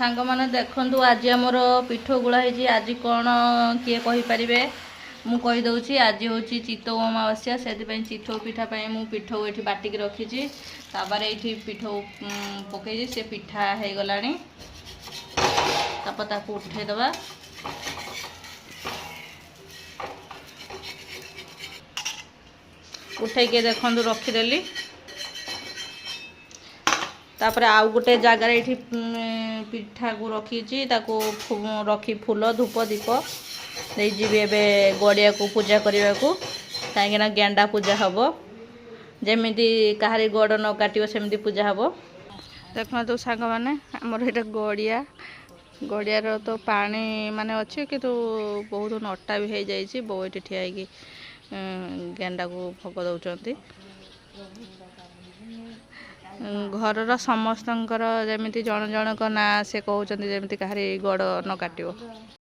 सांग माने देखंतु आज आमर पिठ गुला है आज कौन किए कहींपारे मु कहीदे आज हूँ चितौ अमावास्या से चितौ पिठापाई मु पिठ ये बाटिक रखी तापर ये पिठ पकई से पिठा हो गला तापर उठेदबा उठे देखु रखीदेली तापर आउ गोटे जगार ये पिठा को रखी रखी फूल धूप दीप नहीं जी एबे गड़िया को पूजा करने को कहीं गेंडा पूजा हम जमी कहारी गड़ न काट सेमती पूजा हम देखो तो सांग मैंने आमर ये गड़िया गड़ियार तो पानी माने अच्छे कि बहुत नटा भी हो जाए बो ये ठिया गेंडा को भोग दौरान घर समस्त जमी जन जनक ना से कहते जमी कहारी गड़ न काट।